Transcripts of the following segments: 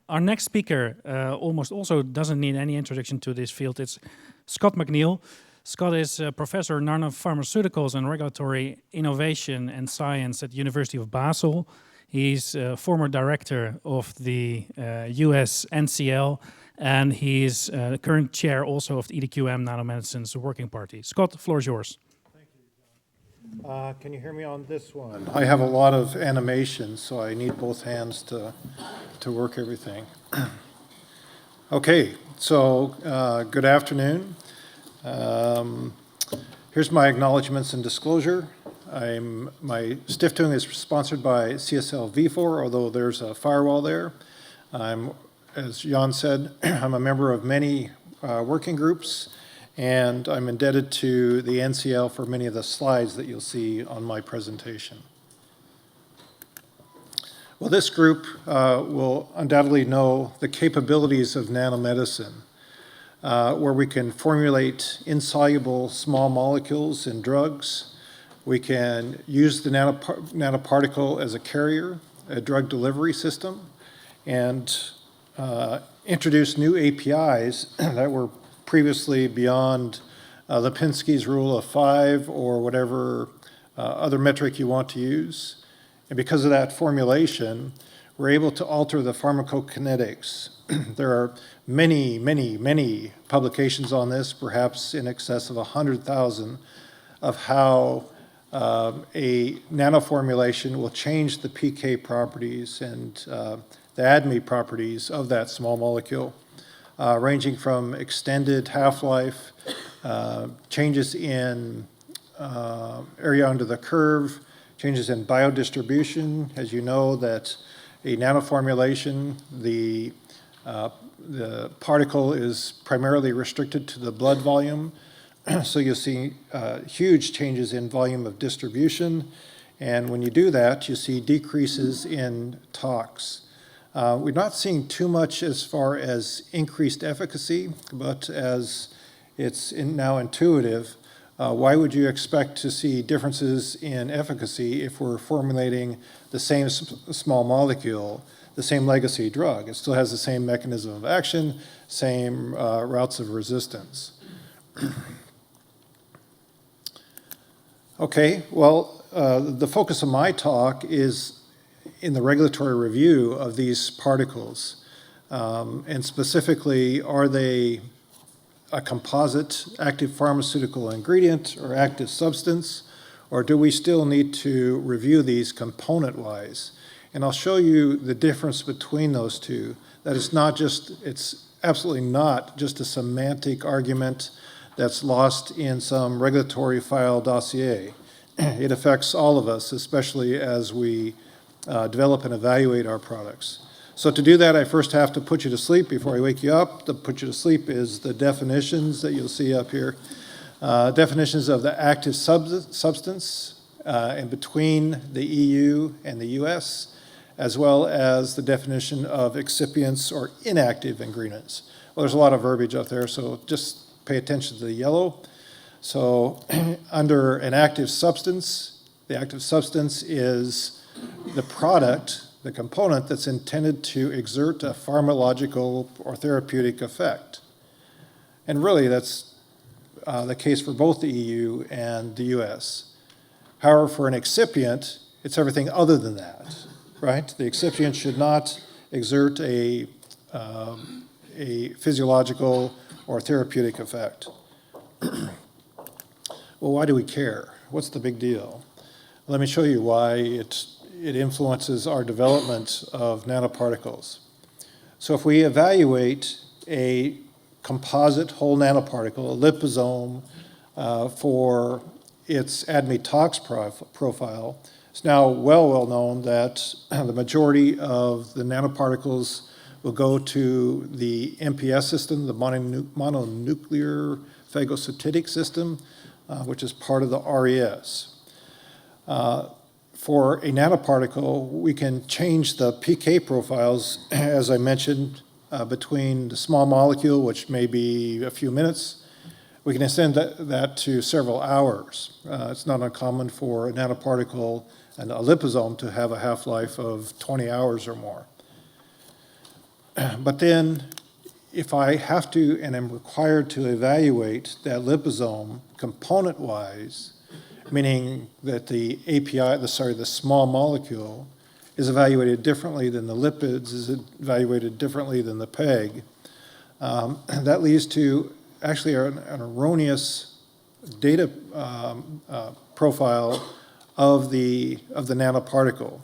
Our next speaker almost also doesn't need any introduction to this field. It's Scott McNeil. Scott is a professor of nanopharmaceuticals and regulatory innovation and science at the University of Basel. He's former director of the US NCL, and he's the current chair also of the EDQM Nanomedicine's Working Party. Scott, the floor is yours. Thank you, John. Can you hear me on this one? I have a lot of animation, so I need both hands to work everything. Okay, so good afternoon. Here's my acknowledgments and disclosure. My Stiftung is sponsored by CSL Vifor, although there's a firewall there. As Jan said, I'm a member of many working groups, and I'm indebted to the NCL for many of the slides that you'll see on my presentation. Well, this group will undoubtedly know the capabilities of nanomedicine, where we can formulate insoluble small molecules in drugs. We can use the nanoparticle as a carrier, a drug delivery system, and introduce new APIs that were previously beyond Lipinski's rule of 5 or whatever other metric you want to use. And because of that formulation, we're able to alter the pharmacokinetics. There are many, many, many publications on this, perhaps in excess of 100,000, of how a nanoformulation will change the PK properties and the ADME properties of that small molecule, ranging from extended half-life, changes in area under the curve, changes in biodistribution. As you know, that a nanoformulation, the particle is primarily restricted to the blood volume. So you'll see huge changes in volume of distribution. And when you do that, you see decreases in tox. We're not seeing too much as far as increased efficacy, but as it's now intuitive, why would you expect to see differences in efficacy if we're formulating the same small molecule, the same legacy drug? It still has the same mechanism of action, same routes of resistance. Okay, well, the focus of my talk is in the regulatory review of these particles, and specifically, are they a composite active pharmaceutical ingredient or active substance, or do we still need to review these component-wise? And I'll show you the difference between those two, that it's absolutely not just a semantic argument that's lost in some regulatory file dossier. It affects all of us, especially as we develop and evaluate our products. So to do that, I first have to put you to sleep before I wake you up. To put you to sleep is the definitions that you'll see up here. Definitions of the active substance in between the EU and the US, as well as the definition of excipients or inactive ingredients. Well, there's a lot of verbiage out there, so just pay attention to the yellow. So under an active substance, the active substance is the product, the component that's intended to exert a pharmacological or therapeutic effect. And really, that's the case for both the EU and the US. However, for an excipient, it's everything other than that, right? The excipient should not exert a physiological or therapeutic effect. Well, why do we care? What's the big deal? Let me show you why it influences our development of nanoparticles. So if we evaluate a composite whole nanoparticle, a liposome, for its ADME tox profile, it's now well known that the majority of the nanoparticles will go to the MPS system, the mononuclear phagocytic system, which is part of the RES. For a nanoparticle, we can change the PK profiles, as I mentioned, between the small molecule, which may be a few minutes. We can extend that to several hours. It's not uncommon for a nanoparticle and a liposome to have a half-life of 20 hours or more. But then, if I have to and am required to evaluate that liposome component-wise, meaning that the API, the small molecule, is evaluated differently than the lipids, is evaluated differently than the PEG, that leads to actually an erroneous data profile of the nanoparticle.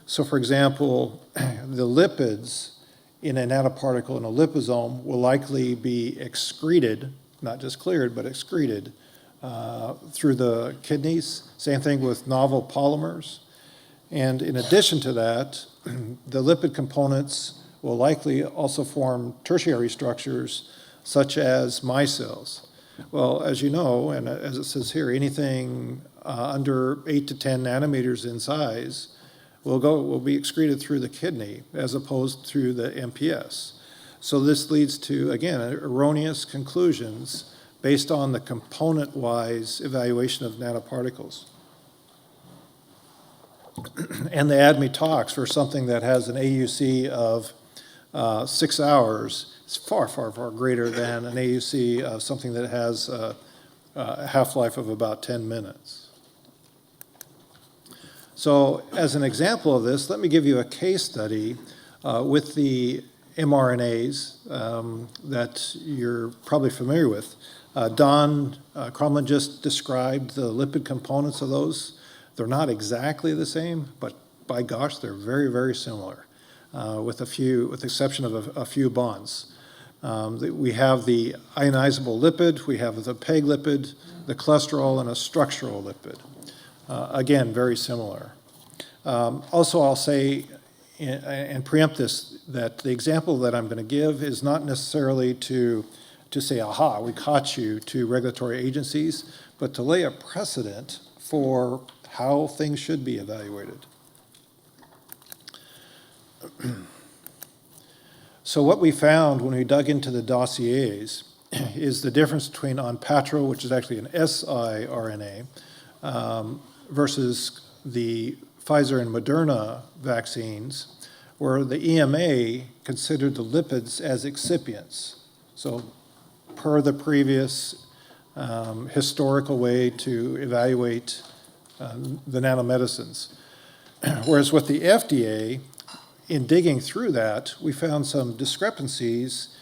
So for example, the lipids in a nanoparticle in a liposome will likely be excreted, not just cleared, but excreted through the kidneys. Same thing with novel polymers. And in addition to that, the lipid components will likely also form tertiary structures such as micelles. Well, as you know, and as it says here, anything under 8 to 10 nanometers in size will be excreted through the kidney as opposed through the MPS. So this leads to, again, erroneous conclusions based on the component-wise evaluation of nanoparticles. And the ADME tox for something that has an AUC of 6 hours is far, far, far greater than an AUC of something that has a half-life of about 10 minutes. So as an example of this, let me give you a case study with the mRNAs that you're probably familiar with. Don Cromlin just described the lipid components of those. They're not exactly the same, but by gosh, they're very, very similar, with the exception of a few bonds. We have the ionizable lipid, we have the PEG lipid, the cholesterol, and a structural lipid. Again, very similar. Also, I'll say, and preempt this, that the example that I'm going to give is not necessarily to say, aha, we caught you to regulatory agencies, but to lay a precedent for how things should be evaluated. So what we found when we dug into the dossiers is the difference between Onpattro, which is actually an siRNA, versus the Pfizer and Moderna vaccines, where the EMA considered the lipids as excipients. So per the previous historical way to evaluate the nanomedicines. Whereas with the FDA, in digging through that, we found some discrepancies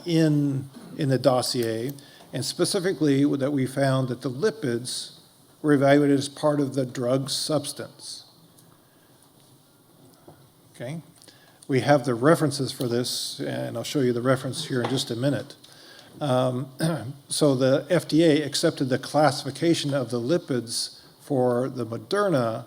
in the dossier, and specifically that we found that the lipids were evaluated as part of the drug substance. Okay? We have the references for this, and I'll show you the reference here in just a minute. So the FDA accepted the classification of the lipids for the Moderna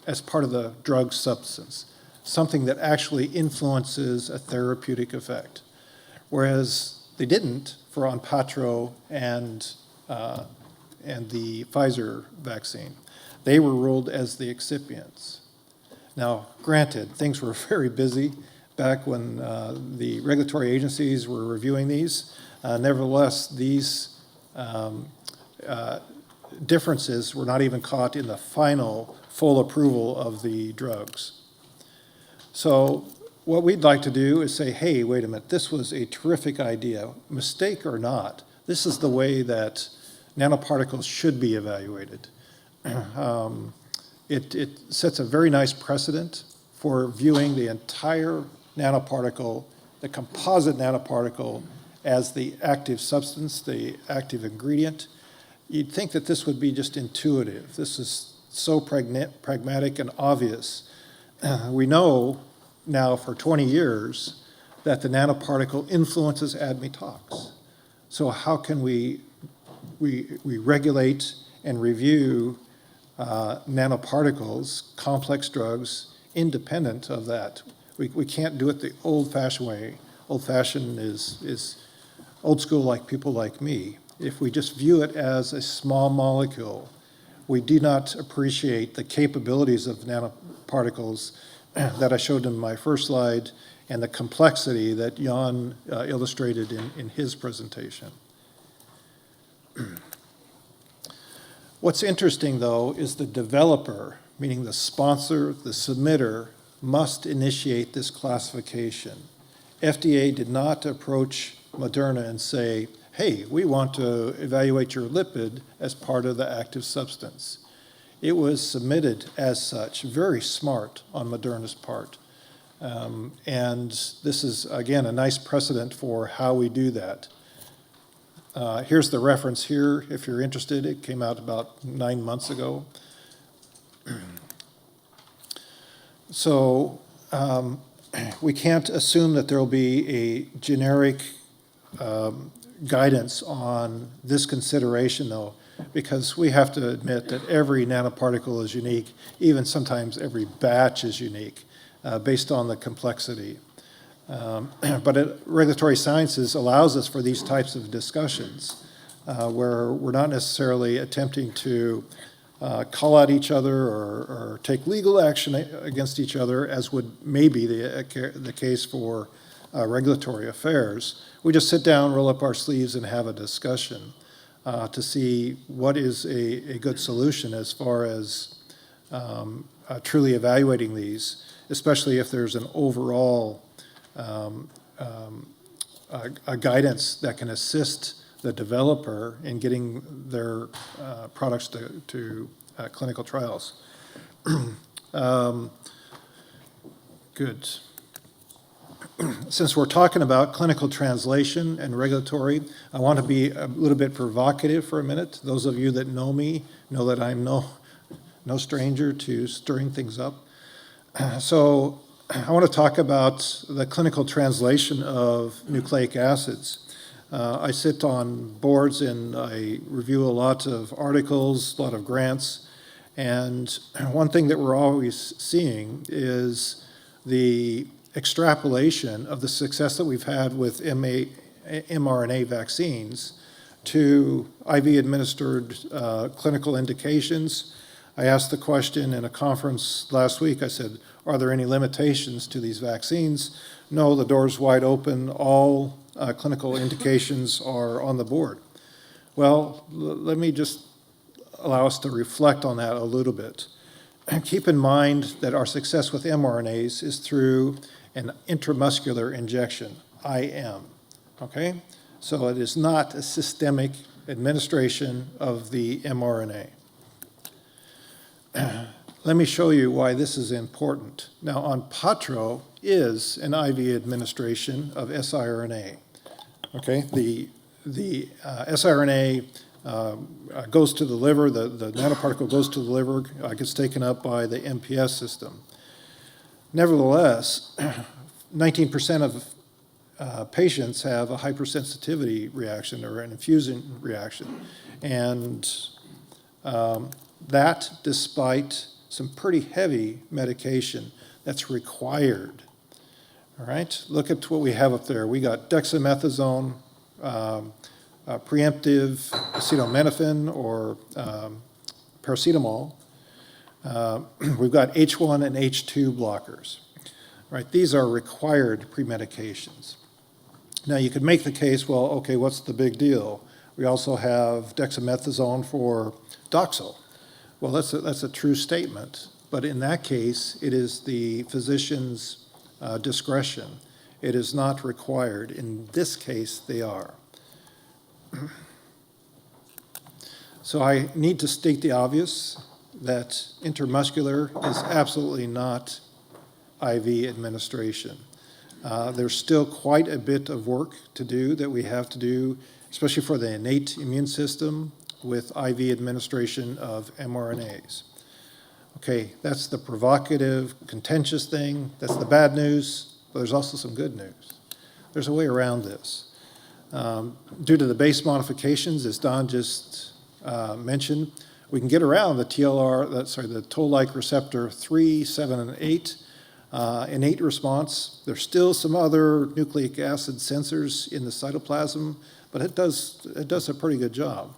as part of the drug substance, something that actually influences a therapeutic effect, whereas they didn't for Onpattro and the Pfizer vaccine. They were ruled as the excipients. Now, granted, things were very busy back when the regulatory agencies were reviewing these. Nevertheless, these differences were not even caught in the final full approval of the drugs. So what we'd like to do is say, hey, wait a minute, this was a terrific idea. Mistake or not, this is the way that nanoparticles should be evaluated. It sets a very nice precedent for viewing the entire nanoparticle, the composite nanoparticle, as the active substance, the active ingredient. You'd think that this would be just intuitive. This is so pragmatic and obvious. We know now for 20 years that the nanoparticle influences ADME tox. So how can we regulate and review nanoparticles, complex drugs, independent of that? We can't do it the old-fashioned way. Old-fashioned is old school like people like me. If we just view it as a small molecule, we do not appreciate the capabilities of nanoparticles that I showed in my first slide and the complexity that Jan illustrated in his presentation. What's interesting, though, is the developer, meaning the sponsor, the submitter, must initiate this classification. FDA did not approach Moderna and say, hey, we want to evaluate your lipid as part of the active substance. It was submitted as such, very smart on Moderna's part. And this is, again, a nice precedent for how we do that. Here's the reference here, if you're interested. It came out about 9 months ago. So we can't assume that there will be a generic guidance on this consideration, though, because we have to admit that every nanoparticle is unique, even sometimes every batch is unique, based on the complexity. But regulatory sciences allows us for these types of discussions, where we're not necessarily attempting to call out each other or take legal action against each other, as would maybe the case for regulatory affairs. We just sit down, roll up our sleeves, and have a discussion to see what is a good solution as far as truly evaluating these, especially if there's an overall a guidance that can assist the developer in getting their products to clinical trials. Good. Since we're talking about clinical translation and regulatory, I want to be a little bit provocative for a minute. Those of you that know me know that I'm no stranger to stirring things up. So I want to talk about the clinical translation of nucleic acids. I sit on boards and I review a lot of articles, a lot of grants, and one thing that we're always seeing is the extrapolation of the success that we've had with mRNA vaccines to IV-administered clinical indications. I asked the question in a conference last week. I said, are there any limitations to these vaccines? No, the door's wide open. All clinical indications are on the board. Well, let me just allow us to reflect on that a little bit. And keep in mind that our success with mRNAs is through an intramuscular injection, IM, okay? So it is not a systemic administration of the mRNA. Let me show you why this is important. Now, Onpattro is an IV administration of siRNA. Okay, the siRNA goes to the liver, the nanoparticle goes to the liver, gets taken up by the MPS system. Nevertheless, 19% of patients have a hypersensitivity reaction or an infusion reaction. And that despite some pretty heavy medication that's required. All right, look at what we have up there. We got dexamethasone, preemptive acetaminophen or paracetamol. We've got H1 and H2 blockers. Right, these are required pre-medications. Now you could make the case, well, okay, what's the big deal? We also have dexamethasone for Doxil. Well, that's a true statement, but in that case, it is the physician's discretion. It is not required. In this case, they are. So I need to state the obvious, that intramuscular is absolutely not IV administration. There's still quite a bit of work to do that we have to do, especially for the innate immune system, with IV administration of mRNAs. Okay, that's the provocative, contentious thing. That's the bad news, but there's also some good news. There's a way around this. Due to the base modifications, as Don just mentioned, we can get around the the toll-like receptor 3, 7, and 8 innate response. There's still some other nucleic acid sensors in the cytoplasm, but it does a pretty good job.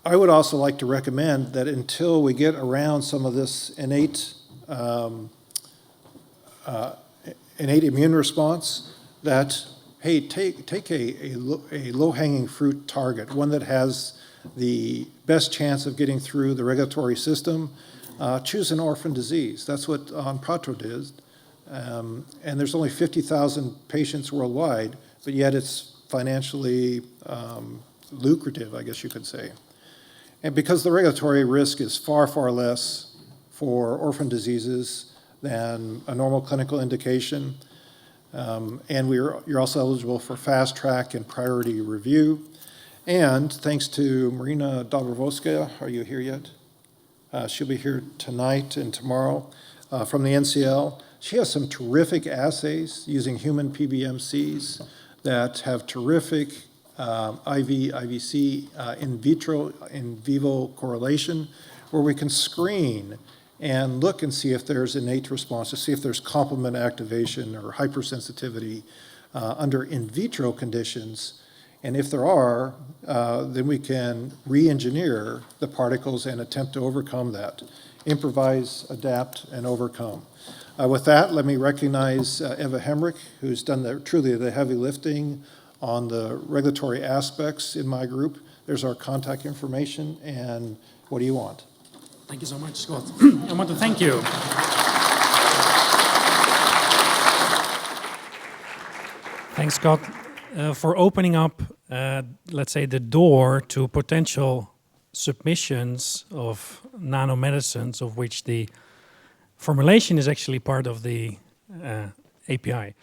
I would also like to recommend that until we get around some of this innate immune response, that, hey, take a low-hanging fruit target, one that has the best chance of getting through the regulatory system. Choose an orphan disease. That's what Onpattro did. And there's only 50,000 patients worldwide, but yet it's financially lucrative, I guess you could say. And because the regulatory risk is far, far less for orphan diseases than a normal clinical indication, and you're also eligible for fast track and priority review. And thanks to Marina Dobrovolskaya, are you here yet? She'll be here tonight and tomorrow from the NCL. She has some terrific assays using human PBMCs that have terrific IV, IVC, in vitro, in vivo correlation, where we can screen and look and see if there's innate response, to see if there's complement activation or hypersensitivity under in vitro conditions. And if there are, then we can re-engineer the particles and attempt to overcome that. Improvise, adapt, and overcome. With that, let me recognize Eva Hemrich, who's done truly the heavy lifting on the regulatory aspects in my group. There's our contact information, and what do you want? Thank you so much, Scott. I want to thank you. Thanks, Scott, for opening up, let's say, the door to potential submissions of nanomedicines, of which the formulation is actually part of the API.